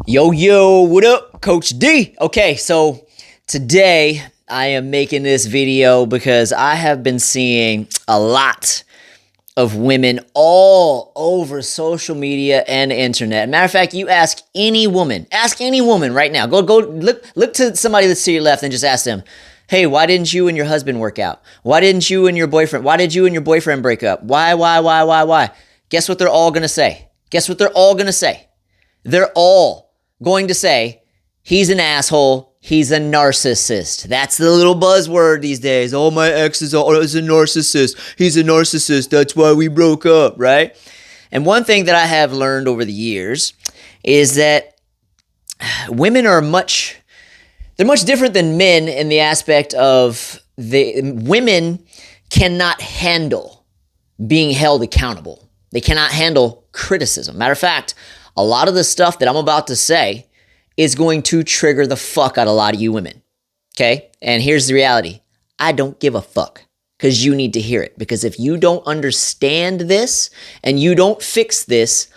Yo, yo, what up? Coach D. Okay, so today I am making this video because I have been seeing a lot of women all over social media and internet. Matter of fact, you ask any woman right now. Go look to somebody that's to your left and just ask them, hey, why didn't you and your husband work out? Why did you and your boyfriend break up? Why? Guess what they're all gonna say? They're all going to say, he's an asshole, he's a narcissist. That's the little buzzword these days. Oh, my ex is a narcissist. He's a narcissist. That's why we broke up, right? And one thing that I have learned over the years is that women are much different than men in the aspect of women cannot handle being held accountable. They cannot handle criticism. Matter of fact, a lot of the stuff that I'm about to say is going to trigger the fuck out of a lot of you women, okay? And here's the reality. I don't give a fuck because you need to hear it. Because if you don't understand this and you don't fix this,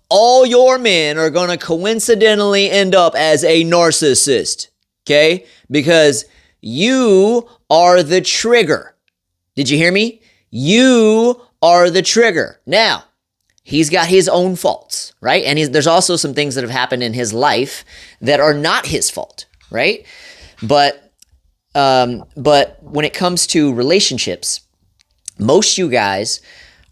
all your men are going to coincidentally end up as a narcissist, okay? Because you are the trigger. Did you hear me? You are the trigger. Now, he's got his own faults, right? And there's also some things that have happened in his life that are not his fault, right? But when it comes to relationships, most you guys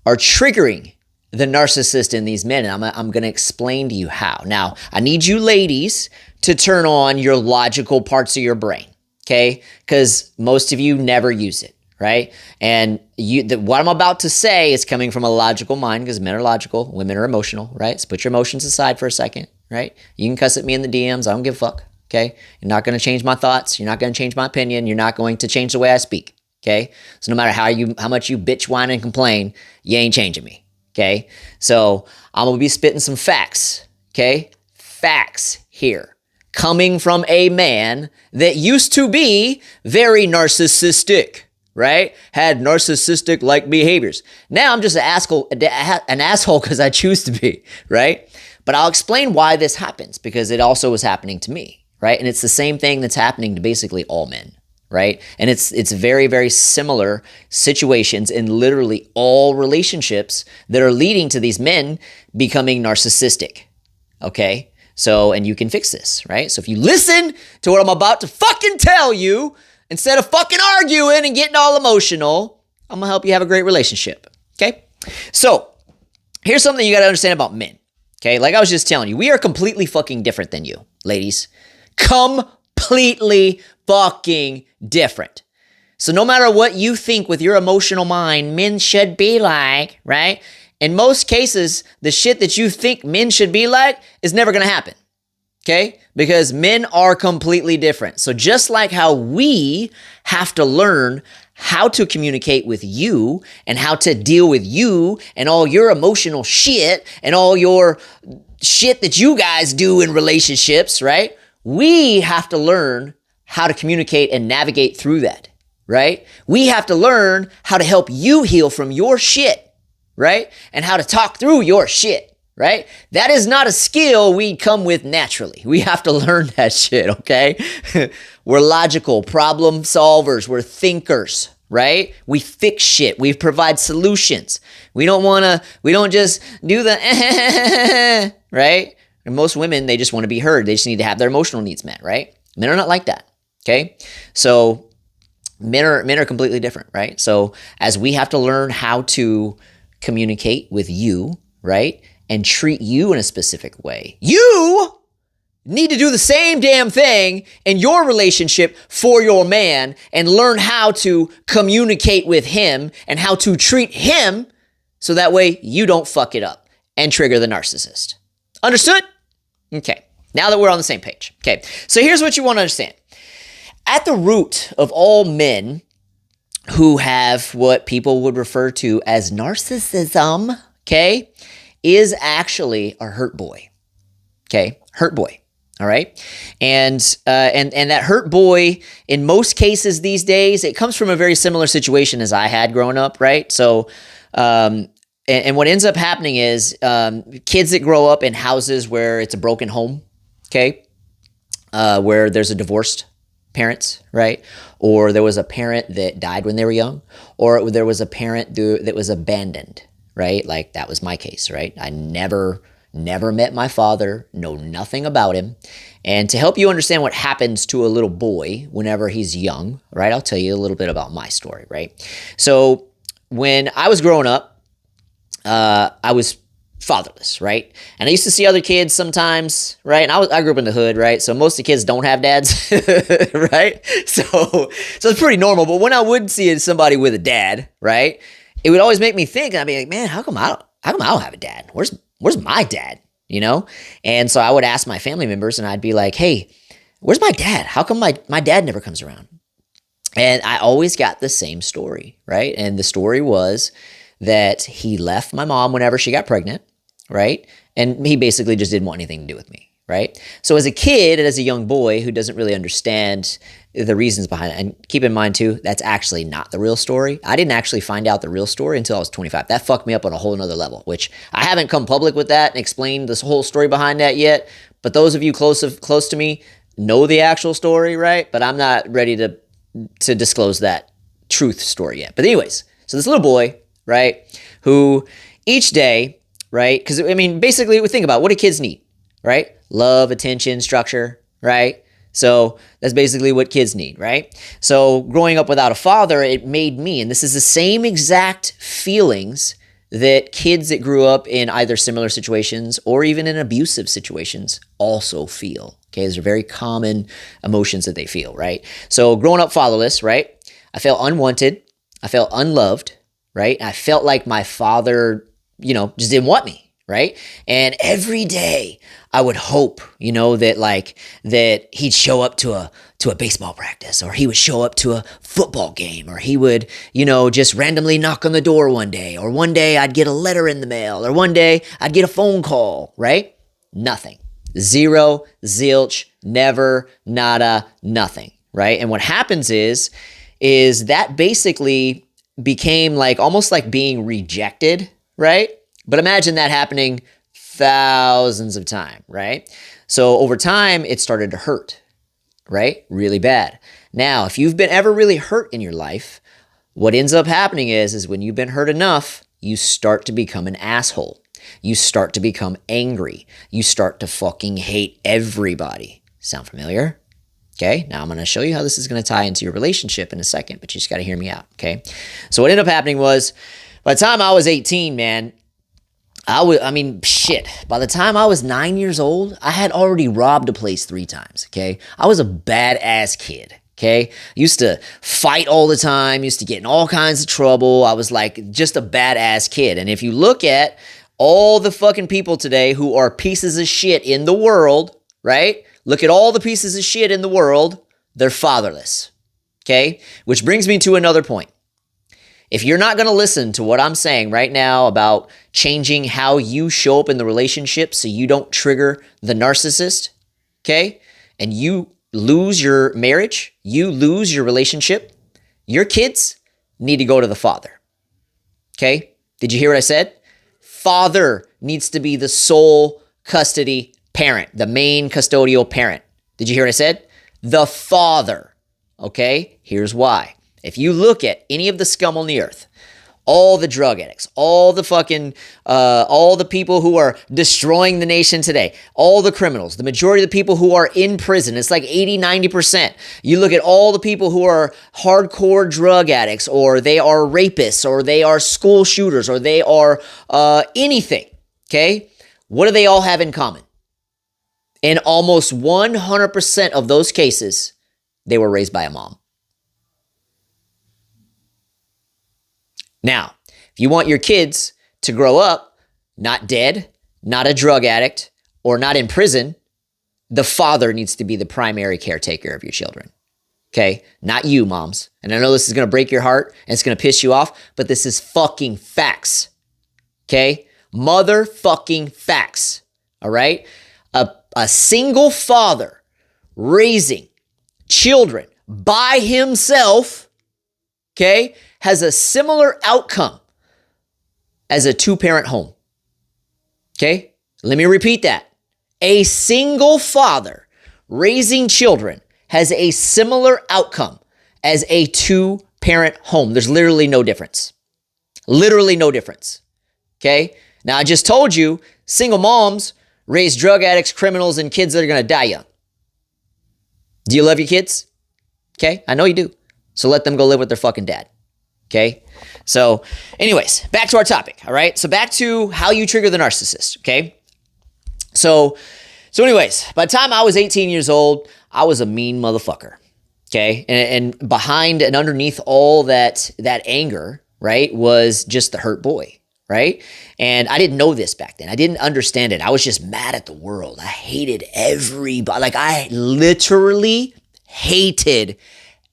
are triggering the narcissist in these men, and I'm going to explain to you how. Now, I need you ladies to turn on your logical parts of your brain, okay? Because most of you never use it. Right? And what I'm about to say is coming from a logical mind because men are logical, women are emotional, right? So put your emotions aside for a second, right? You can cuss at me in the DMs. I don't give a fuck, okay? You're not going to change my thoughts. You're not going to change my opinion. You're not going to change the way I speak, okay? So no matter how much you bitch, whine, and complain, you ain't changing me, okay? So I'm going to be spitting some facts, okay? Facts here. Coming from a man that used to be very narcissistic, right? Had narcissistic-like behaviors. Now I'm just an asshole because I choose to be, right? But I'll explain why this happens because it also was happening to me, right? And it's the same thing that's happening to basically all men, right? And it's very, very similar situations in literally all relationships that are leading to these men becoming narcissistic, okay? So, and you can fix this, right? So if you listen to what I'm about to fucking tell you, instead of fucking arguing and getting all emotional, I'm going to help you have a great relationship, okay? So, here's something you got to understand about men, okay? Like I was just telling you, we are completely fucking different than you, ladies. Completely fucking different. So, no matter what you think with your emotional mind men should be like, right? In most cases, the shit that you think men should be like is never going to happen. Okay? Because men are completely different. So just like how we have to learn how to communicate with you and how to deal with you and all your emotional shit and all your shit that you guys do in relationships, right? We have to learn how to communicate and navigate through that, right? We have to learn how to help you heal from your shit, right? And how to talk through your shit. Right? That is not a skill we come with naturally. We have to learn that shit, okay? We're logical, problem solvers, we're thinkers, right? We fix shit, we provide solutions. We don't just do the right? And most women, they just want to be heard. They just need to have their emotional needs met, right? Men are not like that, okay? So men are completely different, right? So as we have to learn how to communicate with you, right? And treat you in a specific way. You need to do the same damn thing in your relationship for your man and learn how to communicate with him and how to treat him so that way you don't fuck it up and trigger the narcissist. Understood? Okay. Now that we're on the same page. Okay. So here's what you want to understand. At the root of all men who have what people would refer to as narcissism, okay, is actually a hurt boy, okay? Hurt boy, all right? And that hurt boy, in most cases these days, it comes from a very similar situation as I had growing up, right? So, and what ends up happening is kids that grow up in houses where it's a broken home, okay, where there's a divorced parents, right? Or there was a parent that died when they were young, or there was a parent that was abandoned, right? Like that was my case, right? I never met my father, know nothing about him. And to help you understand what happens to a little boy whenever he's young, right? I'll tell you a little bit about my story, right? So when I was growing up, I was fatherless, right? And I used to see other kids sometimes, right? And I grew up in the hood, right? So most of the kids don't have dads, right? So it's pretty normal. But when I would see somebody with a dad, right, it would always make me think. I'd be like, man, how come I don't have a dad? Where's my dad? You know? And so I would ask my family members, and I'd be like, hey, where's my dad? How come my dad never comes around? And I always got the same story, right? And the story was that he left my mom whenever she got pregnant, right? And he basically just didn't want anything to do with me, right? So as a kid and as a young boy who doesn't really understand the reasons behind it, and keep in mind too, that's actually not the real story. I didn't actually find out the real story until I was 25. That fucked me up on a whole nother level, which I haven't come public with that and explained this whole story behind that yet. But those of you close to me know the actual story, right? But I'm not ready to disclose that truth story yet. But anyways, so this little boy, right, who each day, right, because I mean, basically, we think about what do kids need, right? Love, attention, structure, right? So that's basically what kids need, right? So growing up without a father, it made me, and this is the same exact feelings that kids that grew up in either similar situations or even in abusive situations also feel. Okay, these are very common emotions that they feel, right? So growing up fatherless, right, I felt unwanted, I felt unloved, right? I felt like my father, just didn't want me, right? And every day I would hope, that he'd show up to a baseball practice, or he would show up to a football game, or he would, just randomly knock on the door one day, or one day I'd get a letter in the mail, or one day I'd get a phone call, right? Nothing. Zero, zilch, never, nada, nothing, right? And what happens is that basically became almost like being rejected, right? But imagine that happening thousands of times, right? So over time, it started to hurt, right? Really bad. Now, if you've been ever really hurt in your life, what ends up happening is when you've been hurt enough, you start to become an asshole. You start to become angry. You start to fucking hate everybody. Sound familiar? Okay, now I'm going to show you how this is going to tie into your relationship in a second, but you just got to hear me out, okay? So what ended up happening was, by the time I was 18, man, by the time I was 9 years old, I had already robbed a place 3 times, okay? I was a badass kid, okay? Used to fight all the time, used to get in all kinds of trouble. I was just a badass kid. And if you look at all the fucking people today who are pieces of shit in the world, right? Look at all the pieces of shit in the world, they're fatherless, okay? Which brings me to another point. If you're not going to listen to what I'm saying right now about changing how you show up in the relationship so you don't trigger the narcissist, okay, and you lose your marriage, you lose your relationship, your kids need to go to the father, okay? Did you hear what I said? Father needs to be the sole custody parent, the main custodial parent. Did you hear what I said? The father, okay? Here's why. If you look at any of the scum on the earth, all the drug addicts, all the people who are destroying the nation today, all the criminals, the majority of the people who are in prison, it's like 80, 90%. You look at all the people who are hardcore drug addicts, or they are rapists, or they are school shooters, or they are anything, okay? What do they all have in common? In almost 100% of those cases, they were raised by a mom. Now, if you want your kids to grow up not dead, not a drug addict, or not in prison, the father needs to be the primary caretaker of your children. Okay? Not you, moms. And I know this is going to break your heart and it's going to piss you off, but this is fucking facts. Okay? Motherfucking facts. All right? A single father raising children by himself, okay, has a similar outcome as a 2-parent home. Okay? Let me repeat that. A single father raising children has a similar outcome as a two-parent home. There's literally no difference. Literally no difference. Okay? Now, I just told you, single moms raise drug addicts, criminals, and kids that are going to die young. Do you love your kids? Okay? I know you do. So let them go live with their fucking dad. Okay? So, anyways, back to our topic, all right? So back to how you trigger the narcissist, okay? So anyways, by the time I was 18 years old, I was a mean motherfucker, okay? And behind and underneath all that anger, right, was just the hurt boy, right? And I didn't know this back then. I didn't understand it. I was just mad at the world. I hated everybody. Like, I literally hated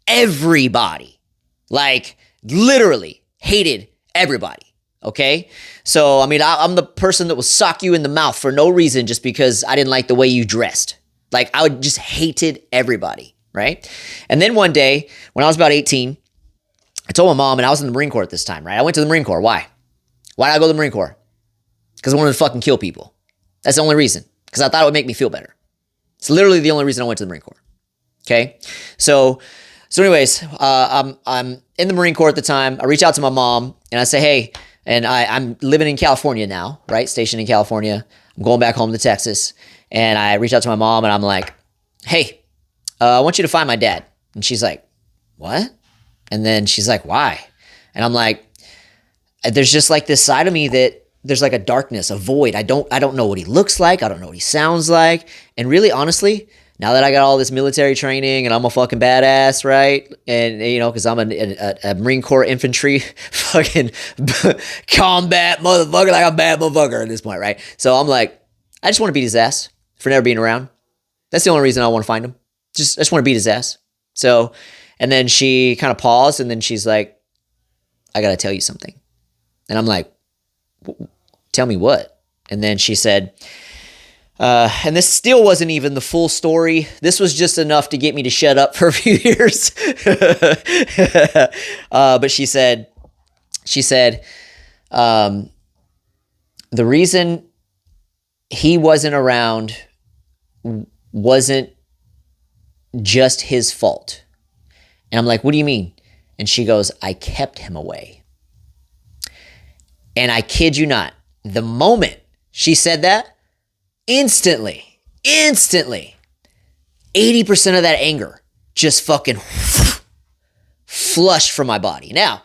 everybody. Like, literally hated everybody. Okay? So, I mean, I'm the person that will sock you in the mouth for no reason just because I didn't like the way you dressed. Like, I just hated everybody, right? And then one day, when I was about 18, I told my mom, and I was in the Marine Corps at this time, right? I went to the Marine Corps. Why? Why did I go to the Marine Corps? Because I wanted to fucking kill people. That's the only reason. Because I thought it would make me feel better. It's literally the only reason I went to the Marine Corps. Okay? So anyways, I'm in the Marine Corps at the time. I reach out to my mom, and I say, hey, and I'm living in California now, right? Stationed in California. I'm going back home to Texas. And I reach out to my mom, and I'm like, hey, I want you to find my dad. And she's like, what? And then she's like, why? And I'm like, there's just like this side of me that there's like a darkness, a void. I don't know what he looks like. I don't know what he sounds like. And really, honestly, now that I got all this military training and I'm a fucking badass, right? And, you know, because I'm a Marine Corps infantry fucking combat motherfucker, like I'm a bad motherfucker at this point, right? So I'm like, I just want to beat his ass for never being around. That's the only reason I want to find him. I just want to beat his ass. So, and then she kind of paused, and then she's like, I got to tell you something. And I'm like, tell me what? And then she said, and this still wasn't even the full story. This was just enough to get me to shut up for a few years. But she said, the reason he wasn't around wasn't just his fault. And I'm like, what do you mean? And she goes, I kept him away. And I kid you not, the moment she said that, instantly, 80% of that anger just fucking flushed from my body. Now,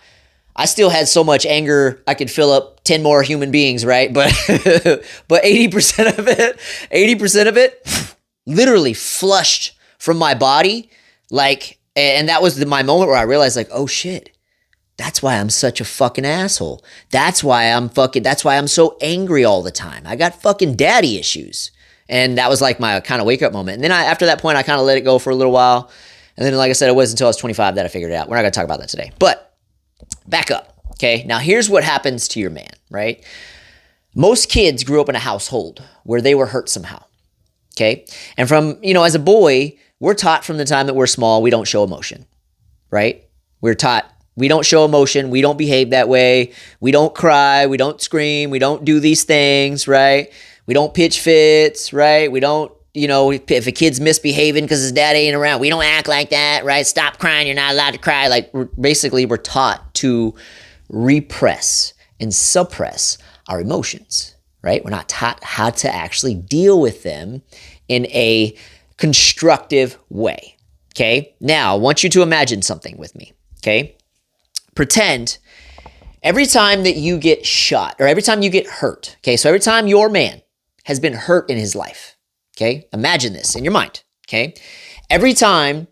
I still had so much anger, I could fill up 10 more human beings, right? But 80% of it literally flushed from my body. Like, and that was my moment where I realized, like, oh shit, that's why I'm such a fucking asshole. That's why I'm so angry all the time. I got fucking daddy issues. And that was like my kind of wake up moment. And then after that point, I kind of let it go for a little while. And then, like I said, it wasn't until I was 25 that I figured it out. We're not going to talk about that today. But back up, okay? Now, here's what happens to your man, right? Most kids grew up in a household where they were hurt somehow, okay? And from, as a boy, we're taught from the time that we're small, we don't show emotion, right? We're taught we don't show emotion. We don't behave that way. We don't cry. We don't scream. We don't do these things, right? We don't pitch fits, right? We don't, if a kid's misbehaving because his dad ain't around, we don't act like that, right? Stop crying. You're not allowed to cry. Like, we're taught to repress and suppress our emotions, right? We're not taught how to actually deal with them in a constructive way, okay? Now, I want you to imagine something with me, okay? Pretend every time that you get shot or every time you get hurt, okay? So every time your man has been hurt in his life, okay? Imagine this in your mind, okay? Every time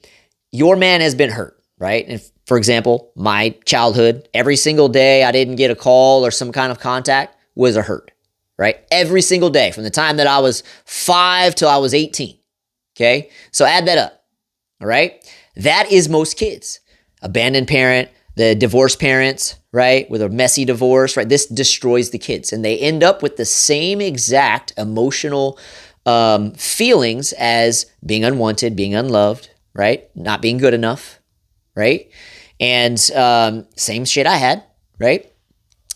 your man has been hurt, right? And for example, my childhood, every single day I didn't get a call or some kind of contact was a hurt, right? Every single day from the time that I was 5 till I was 18, okay? So add that up, all right? That is most kids. Abandoned parent, the divorced parents, right, with a messy divorce, right? This destroys the kids, and they end up with the same exact emotional feelings as being unwanted, being unloved, right? Not being good enough, right? And same shit I had, right?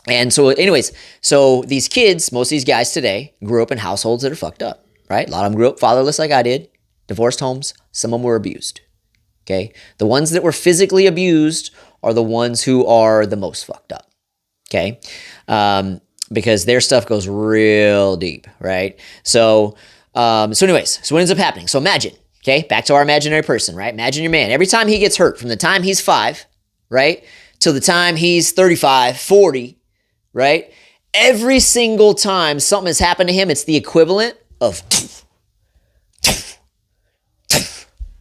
And so anyways, so these kids, most of these guys today grew up in households that are fucked up, right? A lot of them grew up fatherless like I did, divorced homes. Some of them were abused, okay? The ones that were physically abused are the ones who are the most fucked up, okay? Because their stuff goes real deep, right? So anyways, so what ends up happening? So imagine, okay, back to our imaginary person, right? Imagine your man. Every time he gets hurt, from the time he's 5, right, till the time he's 35, 40, right? Every single time something has happened to him, it's the equivalent of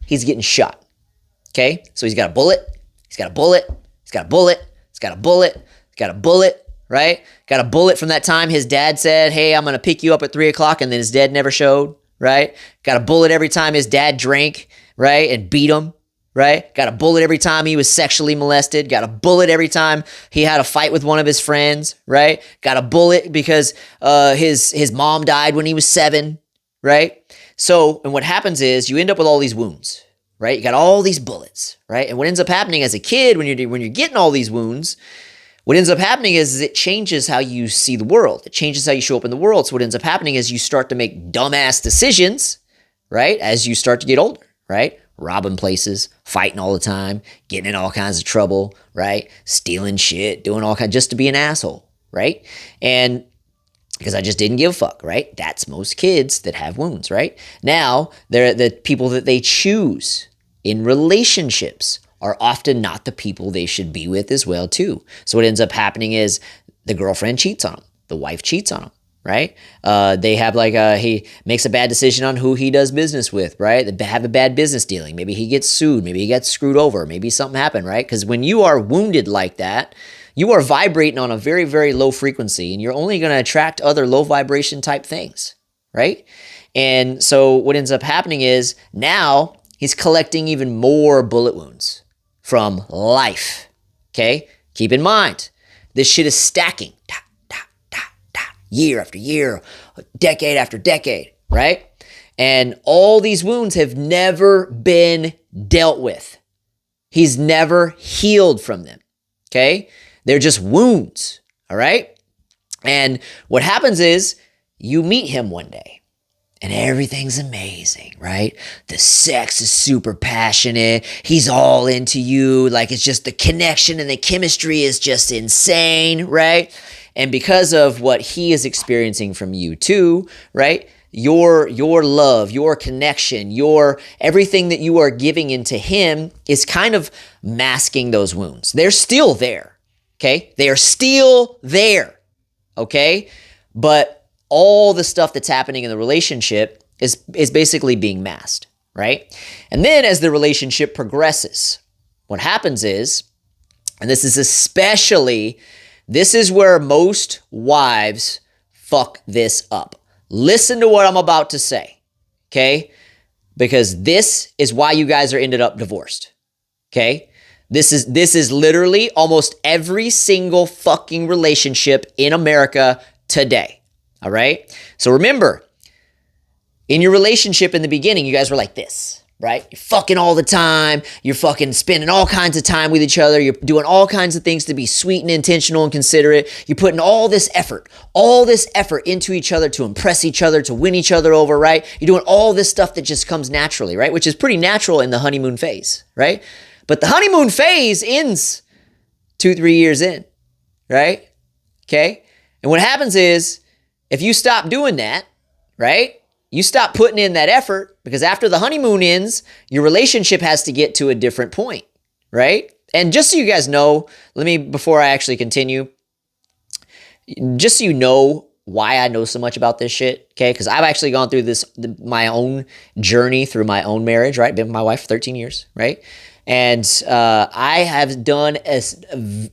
he's getting shot, okay? So he's got a bullet, he's got a bullet, he's got a bullet, he's got a bullet, he's got a bullet, right? Got a bullet from that time his dad said, hey, I'm going to pick you up at 3 o'clock, and then his dad never showed, right? Got a bullet every time his dad drank, right, and beat him, right? Got a bullet every time he was sexually molested. Got a bullet every time he had a fight with one of his friends, right? Got a bullet because his mom died when he was 7, right? So, and what happens is you end up with all these wounds, right? You got all these bullets, right? And what ends up happening as a kid when you're getting all these wounds, what ends up happening is it changes how you see the world. It changes how you show up in the world. So what ends up happening is you start to make dumbass decisions, right? As you start to get older, right? Robbing places, fighting all the time, getting in all kinds of trouble, right? Stealing shit, doing all kinds, just to be an asshole, right? And because I just didn't give a fuck, right? That's most kids that have wounds, right? Now, they're the people that they choose in relationships are often not the people they should be with as well, too. So what ends up happening is the girlfriend cheats on them. The wife cheats on them, right? They have he makes a bad decision on who he does business with, right? They have a bad business dealing. Maybe he gets sued. Maybe he gets screwed over. Maybe something happened, right? Because when you are wounded like that, you are vibrating on a very, very low frequency, and you're only going to attract other low vibration type things, right? And so what ends up happening is now he's collecting even more bullet wounds from life, okay? Keep in mind, this shit is stacking, year after year, decade after decade, right? And all these wounds have never been dealt with. He's never healed from them, okay? They're just wounds, all right? And what happens is you meet him one day, and everything's amazing, right? The sex is super passionate. He's all into you. Like, it's just the connection and the chemistry is just insane, right? And because of what he is experiencing from you too, right? Your love, your connection, your everything that you are giving into him is kind of masking those wounds. They're still there, okay? They are still there, okay? But all the stuff that's happening in the relationship is basically being masked, right? And then as the relationship progresses, what happens is, and this is where most wives fuck this up. Listen to what I'm about to say, okay? Because this is why you guys are ended up divorced, okay? This is literally almost every single fucking relationship in America today. All right. So remember, in your relationship in the beginning, you guys were like this, right? You're fucking all the time. You're fucking spending all kinds of time with each other. You're doing all kinds of things to be sweet and intentional and considerate. You're putting all this effort into each other to impress each other, to win each other over, right? You're doing all this stuff that just comes naturally, right? Which is pretty natural in the honeymoon phase, right? But the honeymoon phase ends 2-3 years in, right? Okay. And what happens is, if you stop doing that, right, you stop putting in that effort, because after the honeymoon ends, your relationship has to get to a different point, right? And just so you guys know, before I actually continue, just so you know why I know so much about this shit, okay? Because I've actually gone through my own journey through my own marriage, right? Been with my wife for 13 years, right? And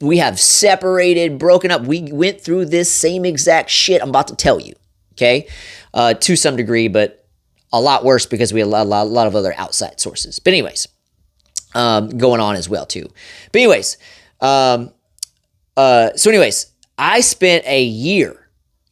we have separated, broken up. We went through this same exact shit I'm about to tell you, okay? To some degree, but a lot worse because we had a lot of other outside sources. But anyways, going on as well too. But anyways, I spent a year,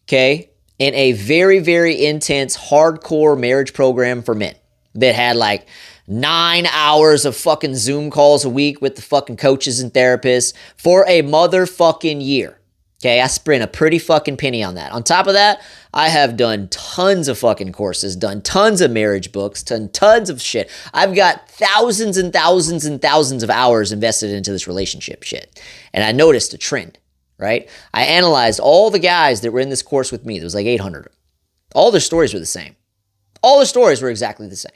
okay, in a very, very intense, hardcore marriage program for men that had like 9 hours of fucking Zoom calls a week with the fucking coaches and therapists for a motherfucking year. Okay, I spent a pretty fucking penny on that. On top of that, I have done tons of fucking courses, done tons of marriage books, done tons of shit. I've got thousands and thousands and thousands of hours invested into this relationship shit. And I noticed a trend, right? I analyzed all the guys that were in this course with me. There was like 800 of them. All their stories were the same. All their stories were exactly the same.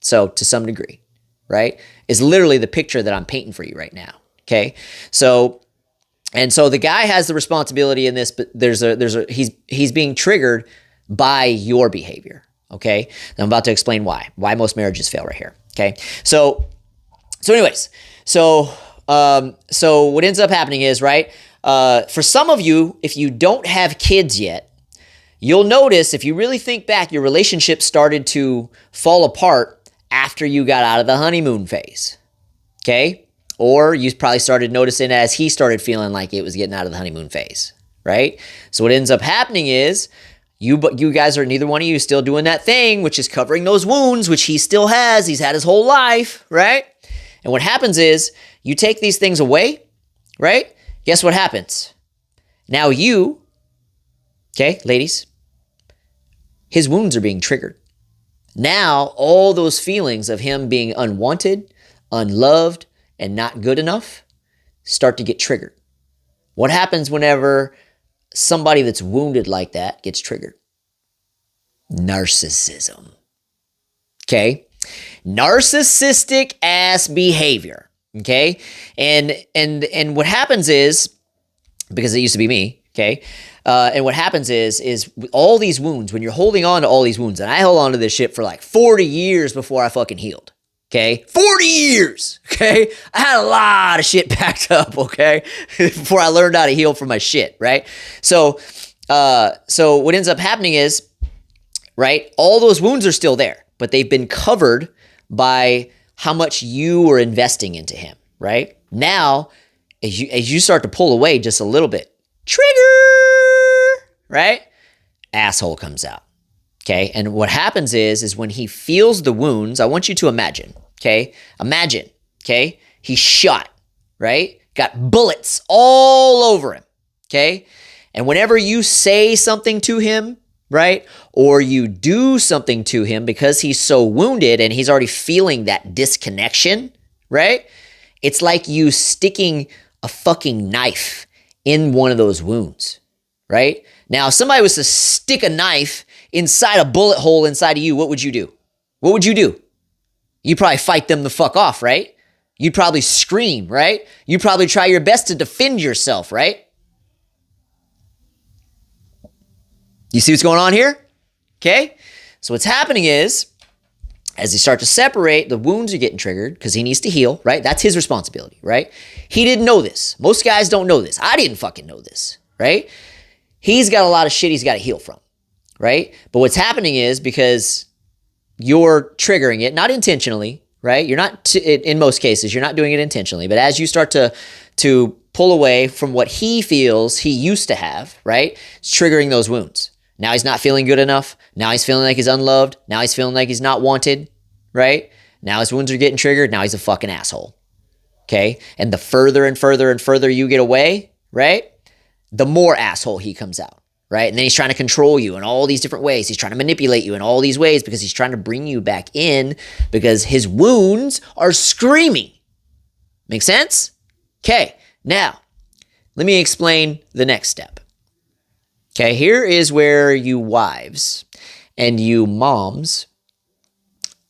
So to some degree, right, is literally the picture that I'm painting for you right now. Okay, so the guy has the responsibility in this, but he's being triggered by your behavior. Okay, and I'm about to explain why most marriages fail right here. Okay, so what ends up happening is, right, for some of you, if you don't have kids yet, you'll notice, if you really think back, your relationship started to fall apart after you got out of the honeymoon phase, okay? Or you probably started noticing as he started feeling like it was getting out of the honeymoon phase, right? So what ends up happening is you guys are, neither one of you still doing that thing, which is covering those wounds, which he still has. He's had his whole life, right? And what happens is you take these things away, right? Guess what happens? Now you, okay, ladies, his wounds are being triggered. Now, all those feelings of him being unwanted, unloved, and not good enough start to get triggered. What happens whenever somebody that's wounded like that gets triggered? Narcissism. Okay? Narcissistic ass behavior. Okay? And what happens is, because it used to be me, okay? And what happens is all these wounds, when you're holding on to all these wounds, and I held on to this shit for like 40 years before I fucking healed, okay? 40 years, okay? I had a lot of shit backed up, okay? Before I learned how to heal from my shit, right? So what ends up happening is, right, all those wounds are still there, but they've been covered by how much you were investing into him, right? Now, as you start to pull away just a little bit, trigger, right? Asshole comes out, okay? And what happens is when he feels the wounds, I want you to imagine, okay? Imagine, okay? He's shot, right? Got bullets all over him, okay? And whenever you say something to him, right? Or you do something to him because he's so wounded and he's already feeling that disconnection, right? It's like you sticking a fucking knife in one of those wounds, right? Now, if somebody was to stick a knife inside a bullet hole inside of you, what would you do? What would you do? You'd probably fight them the fuck off, right? You'd probably scream, right? You'd probably try your best to defend yourself, right? You see what's going on here? Okay? So what's happening is, as they start to separate, the wounds are getting triggered because he needs to heal, right? That's his responsibility, right? He didn't know this. Most guys don't know this. I didn't fucking know this, right? He's got a lot of shit he's got to heal from, right? But what's happening is, because you're triggering it, not intentionally, right? You're not, in most cases, you're not doing it intentionally. But as you start to pull away from what he feels he used to have, right? It's triggering those wounds. Now he's not feeling good enough. Now he's feeling like he's unloved. Now he's feeling like he's not wanted, right? Now his wounds are getting triggered. Now he's a fucking asshole, okay? And the further and further and further you get away, right, the more asshole he comes out, right? And then he's trying to control you in all these different ways. He's trying to manipulate you in all these ways because he's trying to bring you back in because his wounds are screaming. Make sense? Okay, now let me explain the next step. Okay, here is where you wives and you moms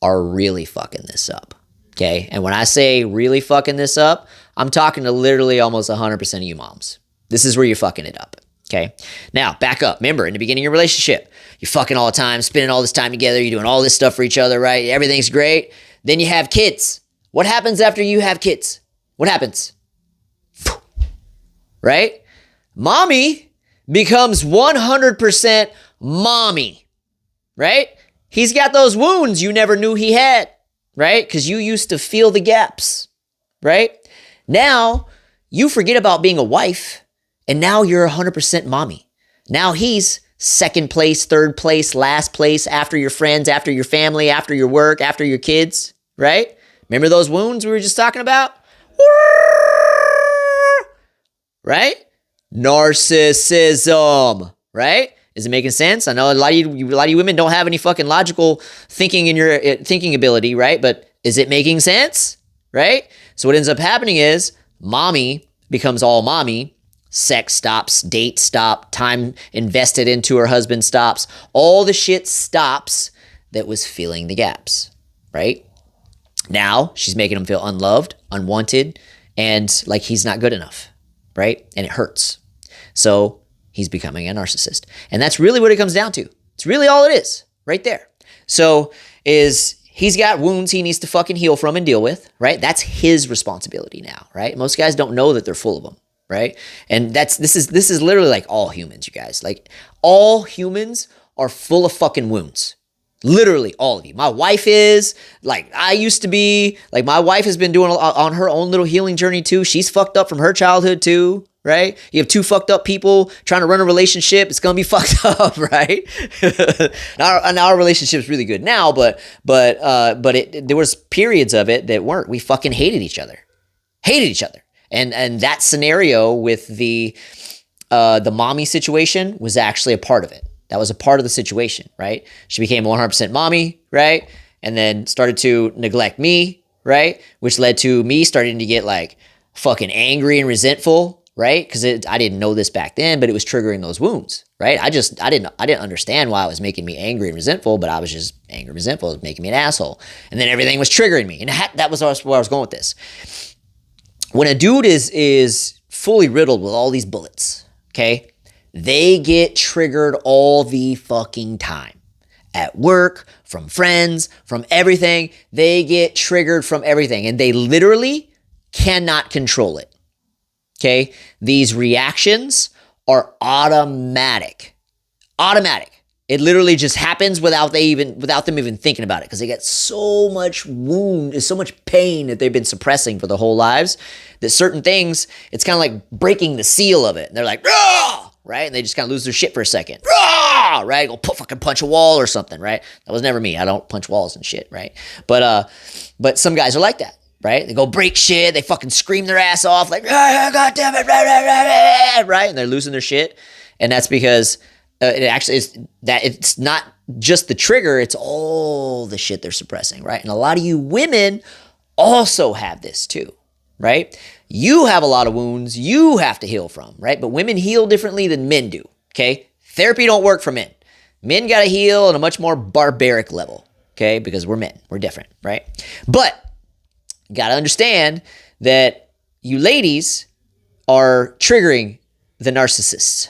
are really fucking this up, okay? And when I say really fucking this up, I'm talking to literally almost 100% of you moms. This is where you're fucking it up, okay? Now, back up. Remember, in the beginning of your relationship, you're fucking all the time, spending all this time together, you're doing all this stuff for each other, right? Everything's great. Then you have kids. What happens after you have kids? What happens? Right? Mommy becomes 100% mommy, right? He's got those wounds you never knew he had, right? Because you used to feel the gaps, right? Now, you forget about being a wife, and now you're 100% mommy. Now he's second place, third place, last place, after your friends, after your family, after your work, after your kids, right? Remember those wounds we were just talking about? Right? Narcissism, right? Is it making sense? I know a lot of you women don't have any fucking logical thinking in your thinking ability, right? But is it making sense, right? So what ends up happening is mommy becomes all mommy. Sex stops, dates stop, time invested into her husband stops. All the shit stops that was filling the gaps, right? Now she's making him feel unloved, unwanted, and like he's not good enough, right? And it hurts. So he's becoming a narcissist. And that's really what it comes down to. It's really all it is right there. So he's got wounds he needs to fucking heal from and deal with, right? That's his responsibility now, right? Most guys don't know that they're full of them, right? And this is literally like all humans, you guys. Like all humans are full of fucking wounds. Literally all of you. My wife is, like I used to be, like my wife has been doing on her own little healing journey too. She's fucked up from her childhood too, right? You have two fucked up people trying to run a relationship. It's going to be fucked up, right? Our relationship is really good now, but there was periods of it that weren't. We fucking hated each other. And that scenario with the mommy situation was actually a part of it. That was a part of the situation, right? She became 100% mommy, right? And then started to neglect me, right? Which led to me starting to get like fucking angry and resentful, right? Because I didn't know this back then, but it was triggering those wounds, right? I didn't understand why it was making me angry and resentful, but I was just angry and resentful. It was making me an asshole. And then everything was triggering me. And that was where I was going with this. When a dude is fully riddled with all these bullets, okay? They get triggered all the fucking time. At work, from friends, from everything. They get triggered from everything. And they literally cannot control it. Okay? These reactions are automatic. Automatic. It literally just happens without them even thinking about it. Because they get so much wound, so much pain that they've been suppressing for their whole lives. That certain things, it's kind of like breaking the seal of it. And they're like, "Rah!" Right? And they just kind of lose their shit for a second. Rah! Right? Go fucking punch a wall or something, right? That was never me. I don't punch walls and shit, right? But some guys are like that, right? They go break shit. They fucking scream their ass off like, God damn it, right? And they're losing their shit. And that's because it actually is that it's not just the trigger, it's all the shit they're suppressing, right? And a lot of you women also have this too, right? You have a lot of wounds you have to heal from, right? But women heal differently than men do, okay? Therapy don't work for men. Men got to heal on a much more barbaric level, okay? Because we're men. We're different, right? But you got to understand that you ladies are triggering the narcissists,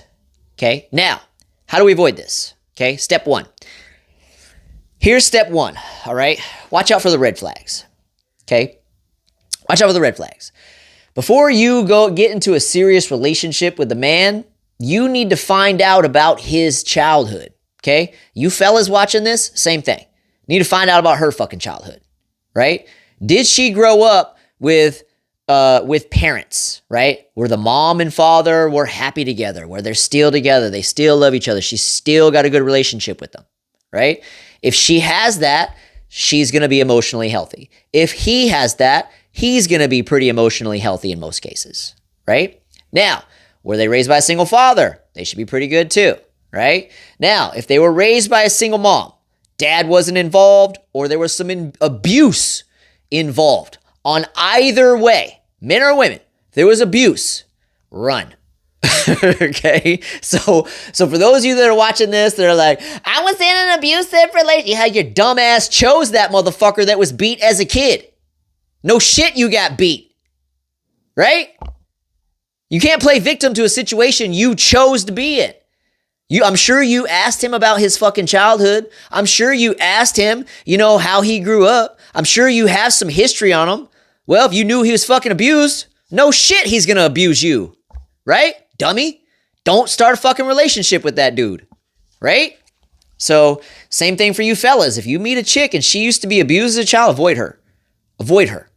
okay? Now, how do we avoid this? Okay, step one. Here's step one, all right? Watch out for the red flags, okay? Watch out for the red flags. Before you get into a serious relationship with a man, you need to find out about his childhood, okay? You fellas watching this, same thing. You need to find out about her fucking childhood, right? Did she grow up with parents, right? Where the mom and father were happy together, where they're still together, they still love each other, she's still got a good relationship with them, right? If she has that, she's going to be emotionally healthy. If he has that, he's going to be pretty emotionally healthy in most cases, right? Now, were they raised by a single father? They should be pretty good too, right? Now, if they were raised by a single mom, dad wasn't involved, or there was some abuse involved on either way, men or women, if there was abuse, run. Okay? So for those of you that are watching this, they're like, I was in an abusive relationship. Yeah, your dumb ass chose that motherfucker that was beat as a kid. No shit, you got beat, right? You can't play victim to a situation you chose to be in. I'm sure you asked him about his fucking childhood. I'm sure you asked him, how he grew up. I'm sure you have some history on him. Well, if you knew he was fucking abused, no shit, he's gonna abuse you, right? Dummy. Don't start a fucking relationship with that dude, right? So, same thing for you fellas. If you meet a chick and she used to be abused as a child, avoid her. Avoid her.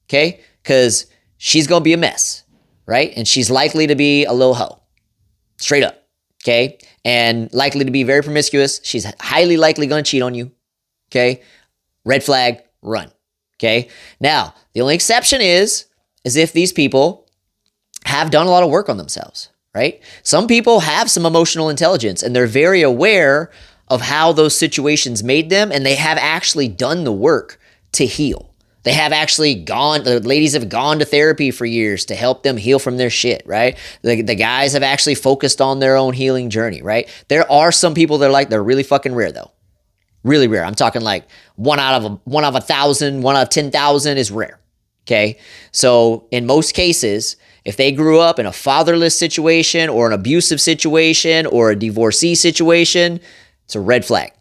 Okay? Because she's going to be a mess, right? And she's likely to be a little hoe. Straight up. Okay? And likely to be very promiscuous. She's highly likely going to cheat on you. Okay? Red flag, run. Okay? Now, the only exception is if these people have done a lot of work on themselves. right? Some people have some emotional intelligence and they're very aware of how those situations made them, and they have actually done the work to heal. They have actually the ladies have gone to therapy for years to help them heal from their shit, right? The guys have actually focused on their own healing journey, right? There are some people that are like, they're really fucking rare though. Really rare. I'm talking like one out of 1,000, 1 out of 10,000 is rare. Okay. So in most cases, if they grew up in a fatherless situation or an abusive situation or a divorcee situation, it's a red flag.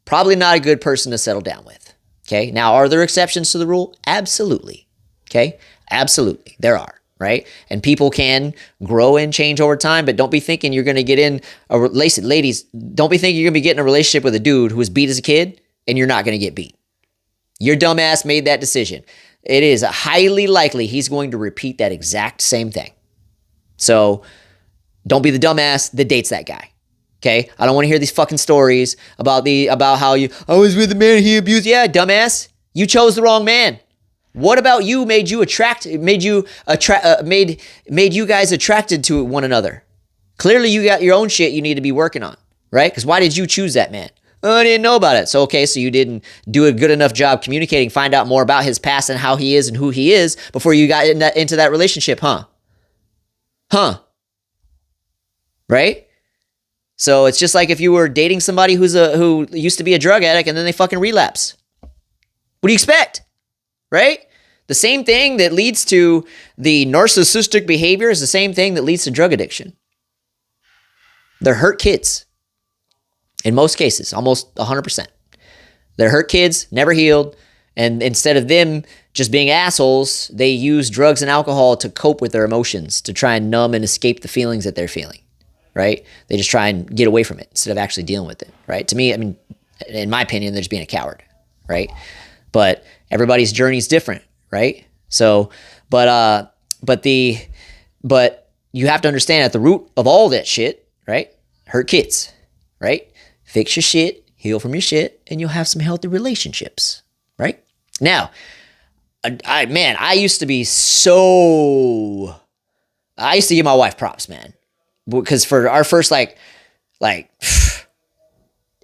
Probably not a good person to settle down with. Okay. Now, are there exceptions to the rule? Absolutely. Okay. Absolutely. There are, right? And people can grow and change over time, but don't be thinking you're going to get in ladies, don't be thinking you're going to be getting a relationship with a dude who was beat as a kid and you're not going to get beat. Your dumbass made that decision. It is highly likely he's going to repeat that exact same thing. So don't be the dumbass that dates that guy. Okay, I don't want to hear these fucking stories about how I was with a man he abused. Yeah, dumbass, you chose the wrong man. What about you made you guys attracted to one another? Clearly, you got your own shit you need to be working on, right? Because why did you choose that man? Oh, I didn't know about it. So you didn't do a good enough job communicating, find out more about his past and how he is and who he is before you got into that relationship, huh? Right? So it's just like if you were dating somebody who used to be a drug addict and then they fucking relapse. What do you expect? Right? The same thing that leads to the narcissistic behavior is the same thing that leads to drug addiction. They're hurt kids. In most cases, almost 100%. They're hurt kids, never healed, and instead of them just being assholes, they use drugs and alcohol to cope with their emotions, to try and numb and escape the feelings that they're feeling. Right? They just try and get away from it instead of actually dealing with it, right? To me, I mean, in my opinion, they're just being a coward, right? But everybody's journey is different, right? So, but you have to understand at the root of all that shit, right? Hurt kids, right? Fix your shit, heal from your shit, and you'll have some healthy relationships, right? Now, I used to give my wife props, man. Because for our first like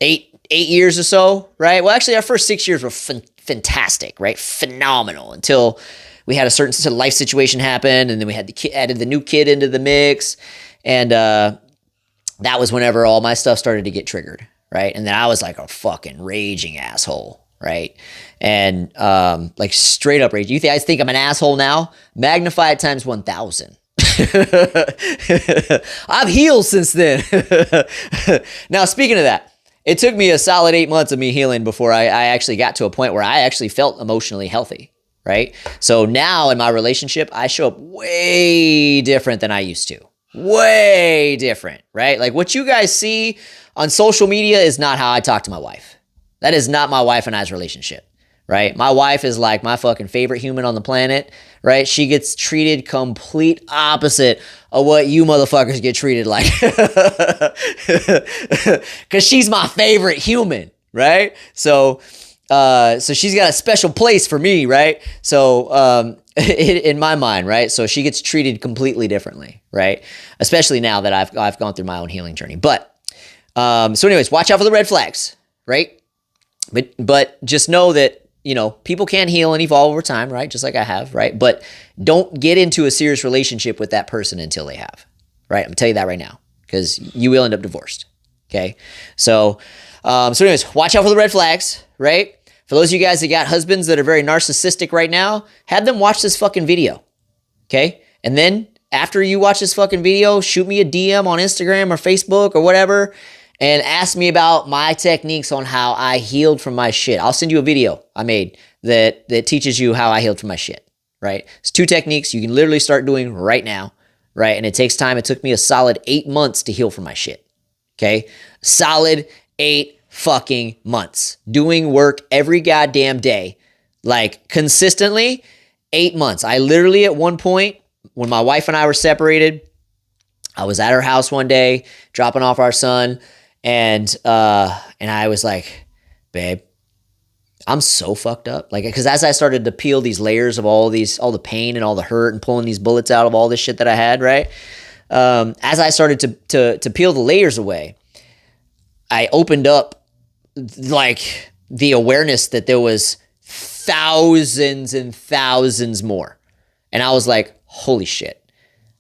8 years or so, right? Well, actually, our first 6 years were fantastic, right? Phenomenal until we had a certain life situation happen, and then we had added the new kid into the mix, and that was whenever all my stuff started to get triggered, right? And then I was like a fucking raging asshole, right? And like straight up rage. I think I'm an asshole now? Magnify it times 1,000. I've healed since then. Now, speaking of that, it took me a solid 8 months of me healing before I actually got to a point where I actually felt emotionally healthy, right? So now in my relationship, I show up way different than I used to. Way different, right? Like what you guys see on social media is not how I talk to my wife. That is not my wife and I's relationship. Right? My wife is like my fucking favorite human on the planet, right? She gets treated complete opposite of what you motherfuckers get treated like. Cause she's my favorite human, right? So she's got a special place for me, right? So, in my mind, right? So she gets treated completely differently, right? Especially now that I've gone through my own healing journey. But, so anyways, watch out for the red flags, right? But just know that, people can heal and evolve over time, right? Just like I have, right? But don't get into a serious relationship with that person until they have, right? I'm gonna tell you that right now, because you will end up divorced, okay? So anyways, watch out for the red flags, right? For those of you guys that got husbands that are very narcissistic right now, have them watch this fucking video, okay? And then after you watch this fucking video, shoot me a DM on Instagram or Facebook or whatever, and ask me about my techniques on how I healed from my shit. I'll send you a video I made that teaches you how I healed from my shit, right? It's 2 techniques you can literally start doing right now, right? And it takes time. It took me a solid 8 months to heal from my shit, okay? Solid 8 fucking months. Doing work every goddamn day, like consistently, 8 months. I literally at one point, when my wife and I were separated, I was at her house one day, dropping off our son, and I was like, babe, I'm so fucked up. Like, because as I started to peel these layers of all the pain and all the hurt and pulling these bullets out of all this shit that I had, right? as I started to peel the layers away, I opened up like the awareness that there was thousands and thousands more. And I was like, holy shit,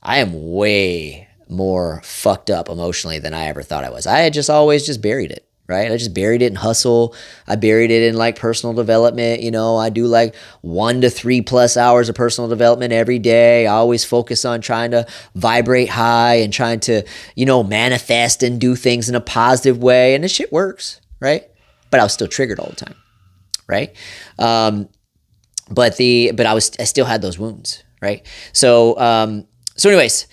I am way more fucked up emotionally than I ever thought I was. I had just always just buried it, right? I just buried it in hustle. I buried it in like personal development. You know, I do like 1 to 3+ hours of personal development every day. I always focus on trying to vibrate high and trying to, you know, manifest and do things in a positive way. And this shit works, right? But I was still triggered all the time, right? But I still had those wounds, right? So anyways,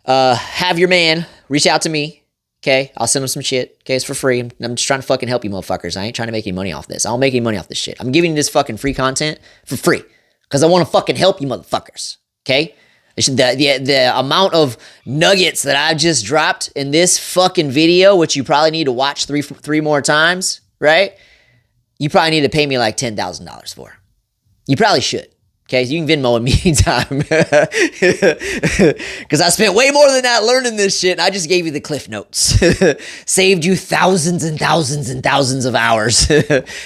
have your man reach out to me. Okay, I'll send him some shit. Okay, it's for free. I'm just trying to fucking help you motherfuckers. I ain't trying to make any money off this. I don't make any money off this shit. I'm giving you this fucking free content for free because I want to fucking help you motherfuckers. Okay, the amount of nuggets that I just dropped in this fucking video, which you probably need to watch three more times, right? You probably need to pay me like $10,000 for. You probably should. Okay, so you can Venmo in meantime. Because I spent way more than that learning this shit, and I just gave you the cliff notes. Saved you thousands and thousands and thousands of hours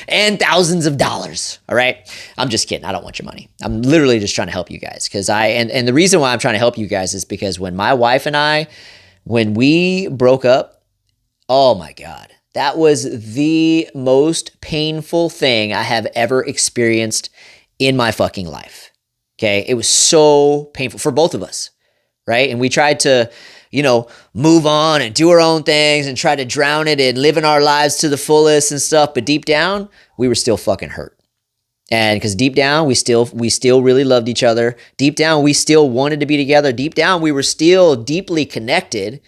and thousands of dollars, all right? I'm just kidding. I don't want your money. I'm literally just trying to help you guys. And the reason why I'm trying to help you guys is because when my wife and I, when we broke up, oh my God, that was the most painful thing I have ever experienced in my fucking life. Okay. It was so painful for both of us. Right. And we tried to, you know, move on and do our own things and try to drown it in living our lives to the fullest and stuff. But deep down, we were still fucking hurt. And because deep down, we still really loved each other. Deep down, we still wanted to be together. Deep down, we were still deeply connected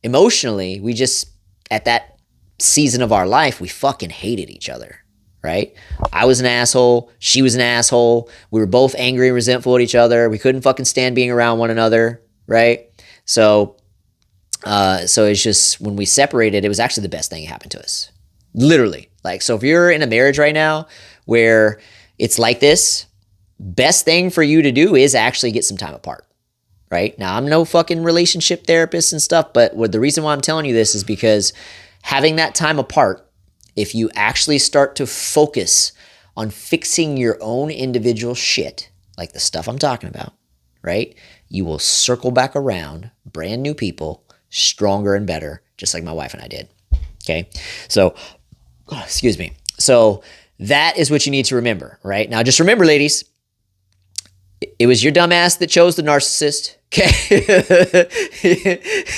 emotionally. We just, at that season of our life, we fucking hated each other. Right? I was an asshole. She was an asshole. We were both angry and resentful at each other. We couldn't fucking stand being around one another. Right? So it's just, when we separated, it was actually the best thing that happened to us. Literally. Like, so if you're in a marriage right now where it's like this, best thing for you to do is actually get some time apart. Right? Now, I'm no fucking relationship therapist and stuff, but the reason why I'm telling you this is because having that time apart, if you actually start to focus on fixing your own individual shit, like the stuff I'm talking about, right? You will circle back around, brand new people, stronger and better, just like my wife and I did. Okay? So, excuse me. So that is what you need to remember, right? Now, just remember, ladies, it was your dumbass that chose the narcissist. Okay.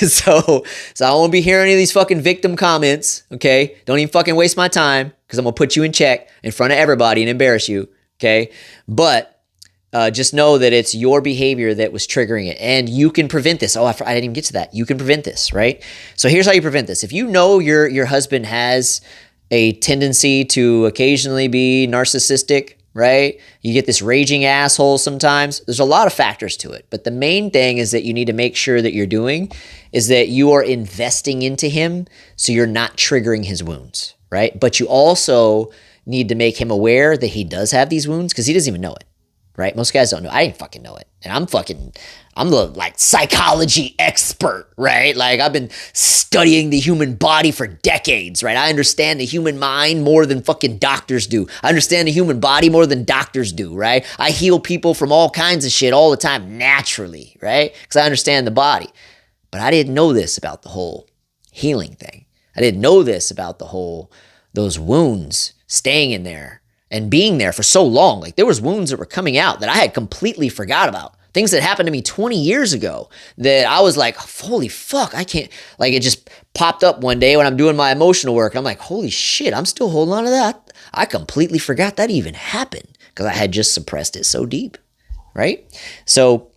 So I won't be hearing any of these fucking victim comments. Okay. Don't even fucking waste my time because I'm going to put you in check in front of everybody and embarrass you. Okay. But just know that it's your behavior that was triggering it, and you can prevent this. Oh, I didn't even get to that. You can prevent this, right? So here's how you prevent this. If you know your husband has a tendency to occasionally be narcissistic, right? You get this raging asshole sometimes. There's a lot of factors to it. But the main thing is that you need to make sure that you're doing is that you are investing into him so you're not triggering his wounds, right? But you also need to make him aware that he does have these wounds because he doesn't even know it, right? Most guys don't know. I didn't fucking know it. And I'm the like psychology expert, right? Like I've been studying the human body for decades, right? I understand the human mind more than fucking doctors do. I understand the human body more than doctors do, right? I heal people from all kinds of shit all the time naturally, right? Because I understand the body. But I didn't know this about the whole healing thing. I didn't know this about those wounds staying in there and being there for so long. Like there was wounds that were coming out that I had completely forgot about. Things that happened to me 20 years ago that I was like, holy fuck, I can't, like it just popped up one day when I'm doing my emotional work. I'm like, holy shit, I'm still holding on to that. I completely forgot that even happened because I had just suppressed it so deep, right? So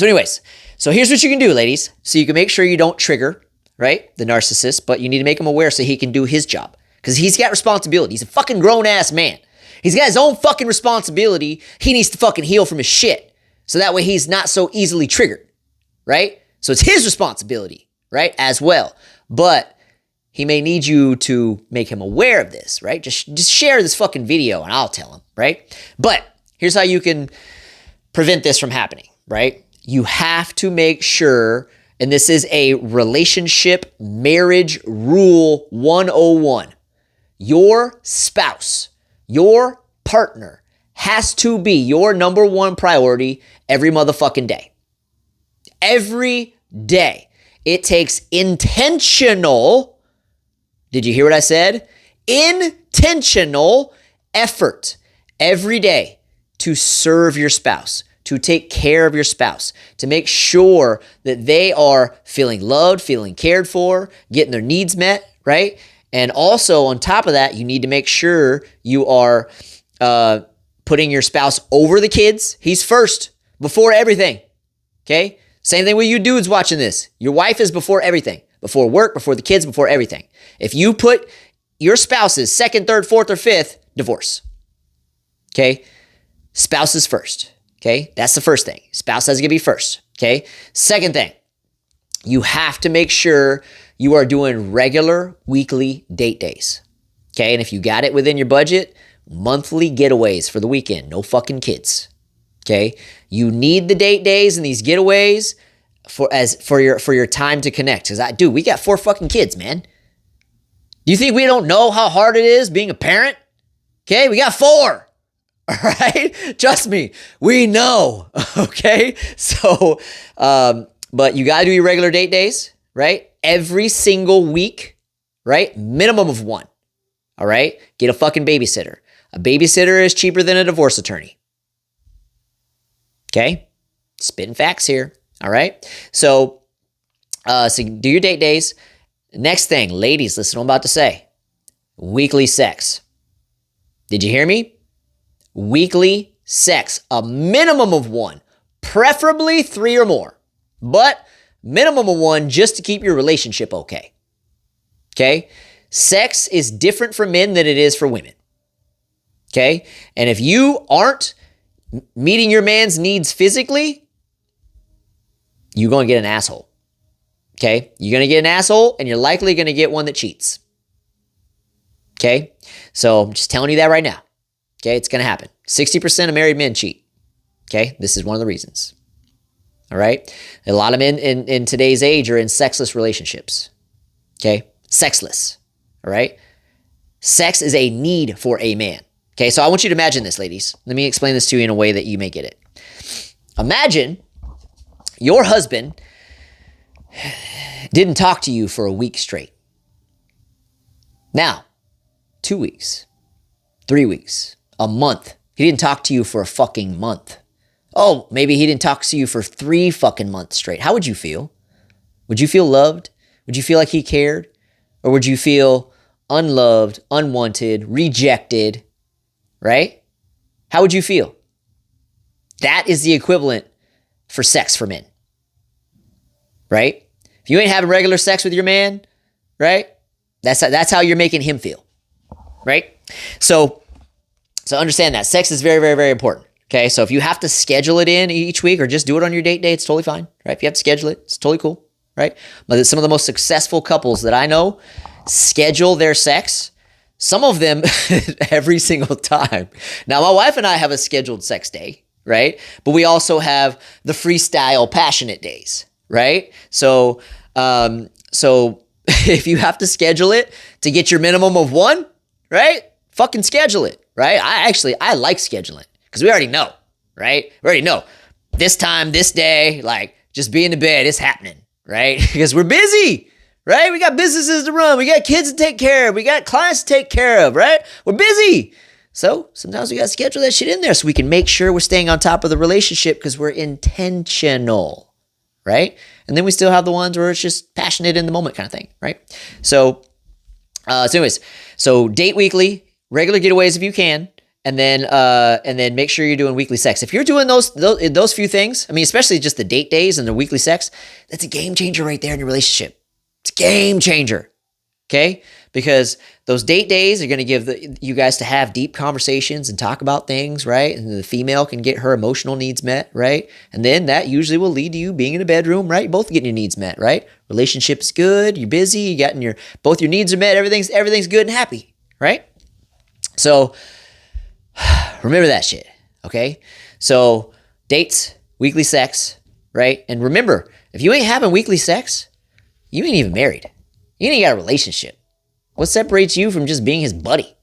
anyways, so here's what you can do, ladies. So you can make sure you don't trigger, right, the narcissist, but you need to make him aware so he can do his job because he's got responsibility. He's a fucking grown-ass man. He's got his own fucking responsibility. He needs to fucking heal from his shit. So that way he's not so easily triggered, right? So it's his responsibility, right, as well. But he may need you to make him aware of this, right? Just share this fucking video and I'll tell him, right? But here's how you can prevent this from happening, right? You have to make sure and this is a relationship marriage rule 101. Your spouse, your partner has to be your number one priority every motherfucking day. Every day. It takes intentional, did you hear what I said? Intentional effort every day to serve your spouse, to take care of your spouse, to make sure that they are feeling loved, feeling cared for, getting their needs met, right? And also on top of that, you need to make sure you are putting your spouse over the kids. He's first, before everything, okay? Same thing with you dudes watching this. Your wife is before everything, before work, before the kids, before everything. If you put your spouses second, third, fourth, or fifth, divorce, okay? Spouse is first, okay? That's the first thing. Spouse has to be first, okay? Second thing, you have to make sure you are doing regular weekly date days, okay? And if you got it within your budget, monthly getaways for the weekend, no fucking kids, okay? You need the date days and these getaways for your time to connect. Because we got 4 fucking kids, man. Do you think we don't know how hard it is being a parent? Okay, we got 4. All right, trust me, we know. Okay, so but you got to do your regular date days, right? Every single week, right? Minimum of 1. All right, get a fucking babysitter. A babysitter is cheaper than a divorce attorney. Okay, spitting facts here. All right, so do your date days. Next thing, ladies, listen to what I'm about to say. Weekly sex. Did you hear me? Weekly sex, a minimum of 1, preferably 3 or more, but minimum of 1 just to keep your relationship okay. Okay, sex is different for men than it is for women. Okay, and if you aren't meeting your man's needs physically, you're going to get an asshole. Okay, you're going to get an asshole and you're likely going to get one that cheats. Okay, so I'm just telling you that right now. Okay, it's going to happen. 60% of married men cheat. Okay, this is one of the reasons. All right, a lot of men in today's age are in sexless relationships. Okay, sexless. All right, sex is a need for a man. Okay, so I want you to imagine this, ladies. Let me explain this to you in a way that you may get it. Imagine your husband didn't talk to you for a week straight. Now, 2 weeks, 3 weeks, a month. He didn't talk to you for a fucking month. Oh, maybe he didn't talk to you for 3 fucking months straight. How would you feel? Would you feel loved? Would you feel like he cared? Or would you feel unloved, unwanted, rejected? Right? How would you feel? That is the equivalent for sex for men. Right? If you ain't having regular sex with your man, right? That's how you're making him feel. Right? So understand that. Sex is very, very, very important. Okay? So if you have to schedule it in each week or just do it on your date day, it's totally fine. Right? If you have to schedule it, it's totally cool. Right? But some of the most successful couples that I know schedule their sex. Some of them every single time. Now, my wife and I have a scheduled sex day, right? But we also have the freestyle passionate days, right? So if you have to schedule it to get your minimum of 1, right? Fucking schedule it, right? I like scheduling because we already know, right? We already know this time, this day, like just be in the bed, it's happening, right? Because we're busy. Right? We got businesses to run. We got kids to take care of. We got clients to take care of, right? We're busy. So sometimes we got to schedule that shit in there so we can make sure we're staying on top of the relationship because we're intentional, right? And then we still have the ones where it's just passionate in the moment kind of thing, right? So anyways, date weekly, regular getaways if you can, and then make sure you're doing weekly sex. If you're doing those few things, I mean, especially just the date days and the weekly sex, that's a game changer right there in your relationship. It's a game changer, okay? Because those date days are going to give you guys to have deep conversations and talk about things, right? And the female can get her emotional needs met, right? And then that usually will lead to you being in a bedroom, right? Both getting your needs met, right? Relationship's good, you're busy, you got both your needs are met, everything's good and happy, right? So remember that shit, okay? So dates, weekly sex, right? And remember, if you ain't having weekly sex, you ain't even married. You ain't got a relationship. What separates you from just being his buddy,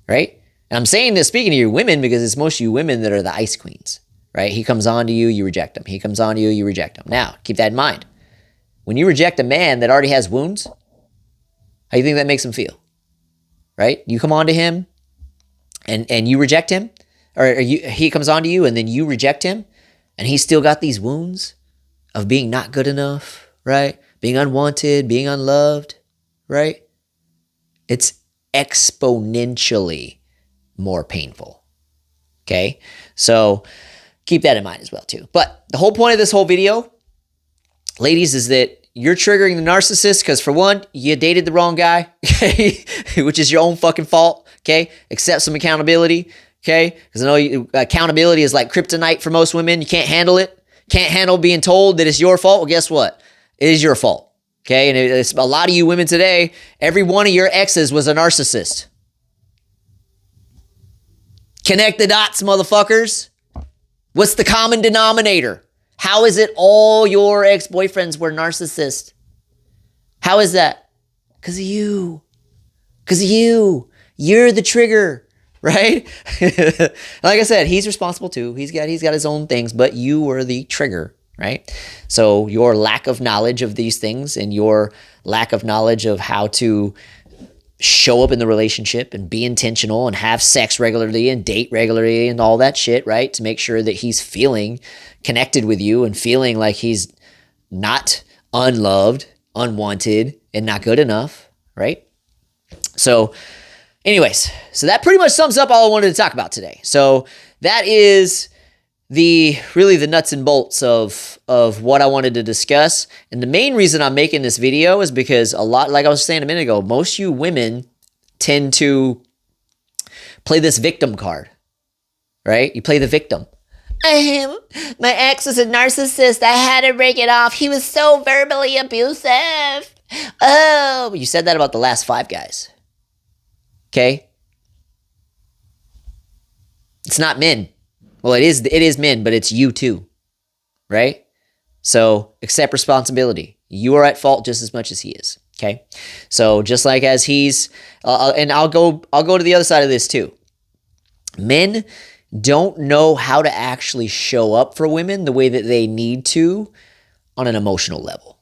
right? And I'm saying this speaking to you women because it's most of you women that are the ice queens, right? He comes on to you, you reject him. He comes on to you, you reject him. Now, keep that in mind. When you reject a man that already has wounds, how do you think that makes him feel, right? You come on to him and you reject him, or he comes on to you and then you reject him, and he's still got these wounds of being not good enough, right? Being unwanted, being unloved, right? It's exponentially more painful, okay? So keep that in mind as well too. But the whole point of this whole video, ladies, is that you're triggering the narcissist because, for one, you dated the wrong guy, okay? Which is your own fucking fault, okay? Accept some accountability, okay? Because I know accountability is like kryptonite for most women. You can't handle it. Can't handle being told that it's your fault. Well, guess what? It is your fault. Okay, and it's a lot of you women today, every one of your exes was a narcissist. Connect the dots, motherfuckers. What's the common denominator? How is it all your ex-boyfriends were narcissists? How is that? Because of you. Because of you. You're the trigger, right? Like I said, he's responsible too. He's got his own things, but you were the trigger. Right? So your lack of knowledge of these things and your lack of knowledge of how to show up in the relationship and be intentional and have sex regularly and date regularly and all that shit, right? To make sure that he's feeling connected with you and feeling like he's not unloved, unwanted, and not good enough, right? So anyways, so that pretty much sums up all I wanted to talk about today. So that is really the nuts and bolts of what I wanted to discuss. And the main reason I'm making this video is because a lot, like I was saying a minute ago, most you women tend to play this victim card, right? You play the victim. My ex is a narcissist. I had to break it off. He was so verbally abusive. Oh, you said that about the last 5 guys. Okay? It's not men. Well, it is men, but it's you too, right? So accept responsibility. You are at fault just as much as he is, okay? So just like as he's, and I'll go to the other side of this too. Men don't know how to actually show up for women the way that they need to on an emotional level,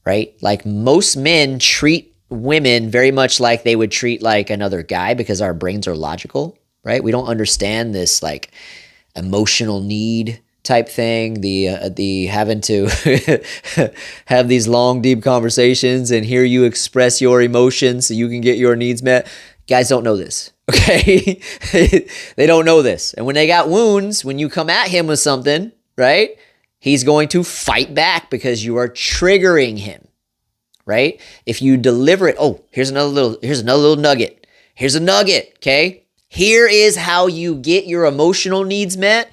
right? Like most men treat women very much like they would treat like another guy because our brains are logical, right? We don't understand this like emotional need type thing, the having to have these long, deep conversations and hear you express your emotions so you can get your needs met. Guys don't know this, okay? They don't know this. And when they got wounds, when you come at him with something, right, he's going to fight back because you are triggering him, right? If you deliver it, oh, here's another little nugget. Here's a nugget, okay? Here is how you get your emotional needs met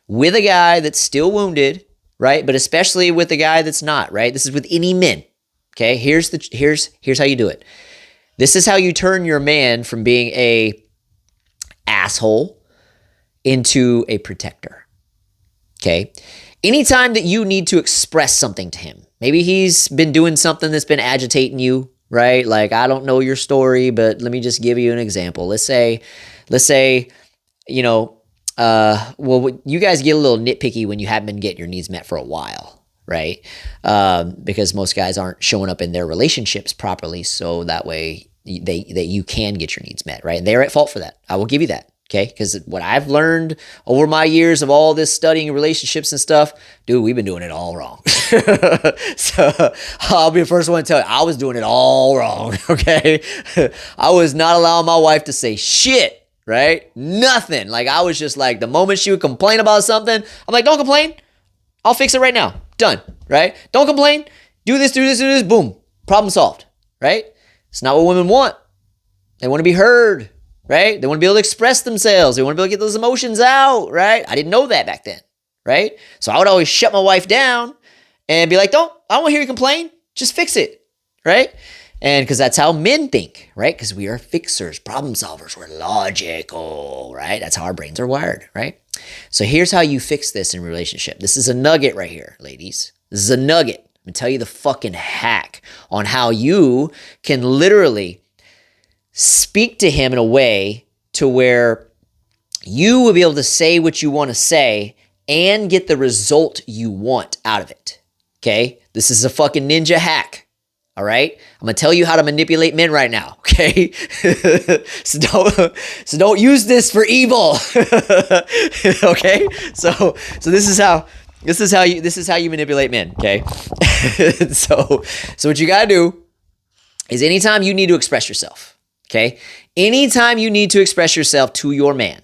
with a guy that's still wounded, right? But especially with a guy that's not, right? This is with any men. Okay? Here's how you do it. This is how you turn your man from being a asshole into a protector. Okay? Anytime that you need to express something to him, maybe he's been doing something that's been agitating you, right? Like, I don't know your story, but let me just give you an example. Let's say, you know, well, you guys get a little nitpicky when you haven't been getting your needs met for a while, right? Because most guys aren't showing up in their relationships properly, so that way you can get your needs met, right? And they're at fault for that. I will give you that, okay? Because what I've learned over my years of all this studying relationships and stuff, dude, we've been doing it all wrong. So I'll be the first one to tell you, I was doing it all wrong, okay? I was not allowing my wife to say shit. Right? Nothing. Like I was just like, the moment she would complain about something, I'm like, don't complain. I'll fix it right now. Done. Right? Don't complain. Do this. Boom. Problem solved. Right? It's not what women want. They want to be heard. Right? They want to be able to express themselves. They want to be able to get those emotions out. Right? I didn't know that back then. Right? So I would always shut my wife down and be like, I don't want to hear you complain. Just fix it. Right? And because that's how men think, right? Because we are fixers, problem solvers, we're logical, right? That's how our brains are wired, right? So here's how you fix this in a relationship. This is a nugget right here, ladies. This is a nugget. I'm going to tell you the fucking hack on how you can literally speak to him in a way to where you will be able to say what you want to say and get the result you want out of it. Okay? This is a fucking ninja hack. All right? I'm going to tell you how to manipulate men right now. Okay? so don't use this for evil. Okay? So this is how you manipulate men, okay? So what you got to do is anytime you need to express yourself, okay? Anytime you need to express yourself to your man,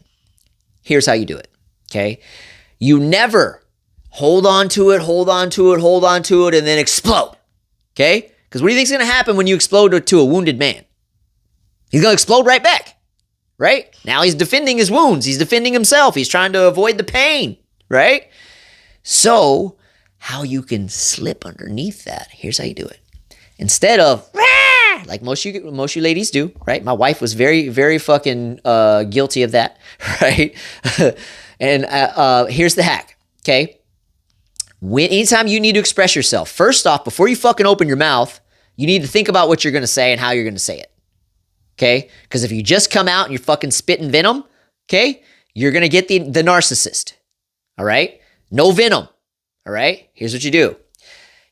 here's how you do it, okay? You never hold on to it, and then explode, okay? Because what do you think's going to happen when you explode to a wounded man? He's going to explode right back, right? Now he's defending his wounds. He's defending himself. He's trying to avoid the pain, right? So how you can slip underneath that, here's how you do it. Instead of, like most you ladies do, right? My wife was very, very fucking guilty of that, right? And here's the hack, okay? Anytime you need to express yourself, first off, before you fucking open your mouth, you need to think about what you're going to say and how you're going to say it, okay? Because if you just come out and you're fucking spitting venom, okay, you're going to get the narcissist, all right? No venom, all right? Here's what you do.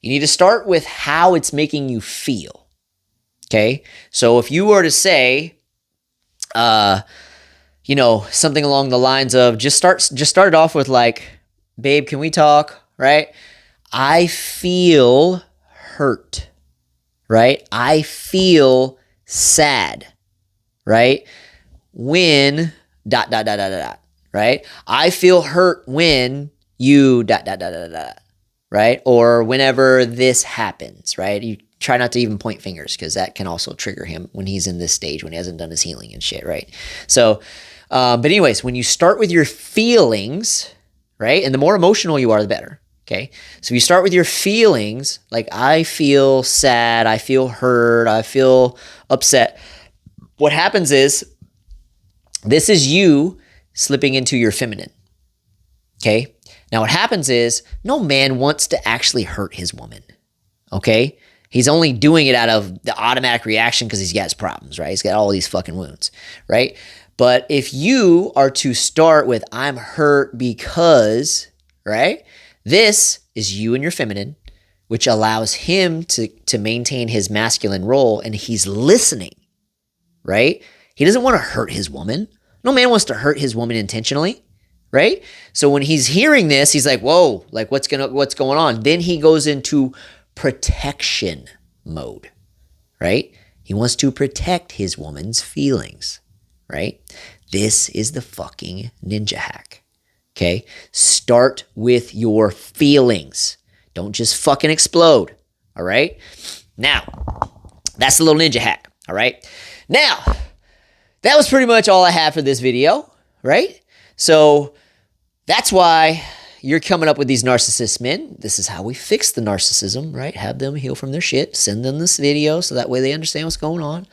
You need to start with how it's making you feel, okay? So if you were to say, something along the lines of just start it off with like, babe, can we talk, right? I feel hurt, right? I feel sad, right? When, ... right? I feel hurt when you ... right? Or whenever this happens, right? You try not to even point fingers because that can also trigger him when he's in this stage, when he hasn't done his healing and shit, right? So, but anyways, when you start with your feelings, right? And the more emotional you are, the better, okay? So if you start with your feelings, like I feel sad, I feel hurt, I feel upset. What happens is, this is you slipping into your feminine, okay? Now, what happens is no man wants to actually hurt his woman, okay? He's only doing it out of the automatic reaction because he's got his problems, right? He's got all these fucking wounds, right? But if you are to start with, I'm hurt because, right? This is you and your feminine, which allows him to maintain his masculine role, and he's listening, right? He doesn't want to hurt his woman. No man wants to hurt his woman intentionally. Right? So when he's hearing this, he's like, whoa, like what's going on? Then he goes into protection mode, right? He wants to protect his woman's feelings, right? This is the fucking ninja hack, okay? Start with your feelings. Don't just fucking explode, all right? Now, that's the little ninja hack, all right? Now, that was pretty much all I have for this video, right? So that's why you're coming up with these narcissist men. This is how we fix the narcissism, right? Have them heal from their shit. Send them this video so that way they understand what's going on.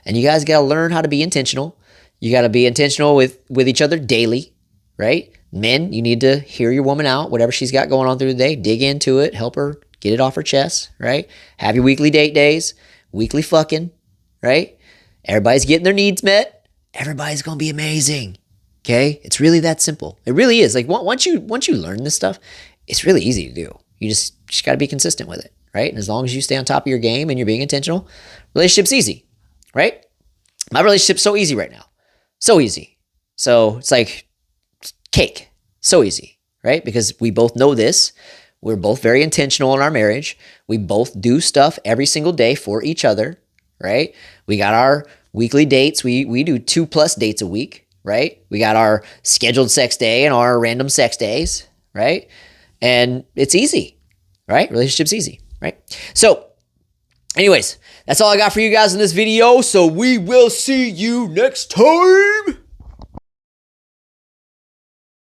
And you guys got to learn how to be intentional. You got to be intentional with each other daily, right? Men, you need to hear your woman out, whatever she's got going on through the day. Dig into it. Help her get it off her chest, right? Have your weekly date days. Weekly fucking, right? Everybody's getting their needs met. Everybody's going to be amazing. Okay, it's really that simple. It really is. Like once you learn this stuff, it's really easy to do. You just got to be consistent with it, right? And as long as you stay on top of your game and you're being intentional, relationship's easy, right? My relationship's so easy right now, so easy. So it's like cake, so easy, right? Because we both know this. We're both very intentional in our marriage. We both do stuff every single day for each other, right? We got our weekly dates. We do 2+ dates a week. Right? We got our scheduled sex day and our random sex days, right? And it's easy, right? Relationship's easy, right? So anyways, that's all I got for you guys in this video. So we will see you next time.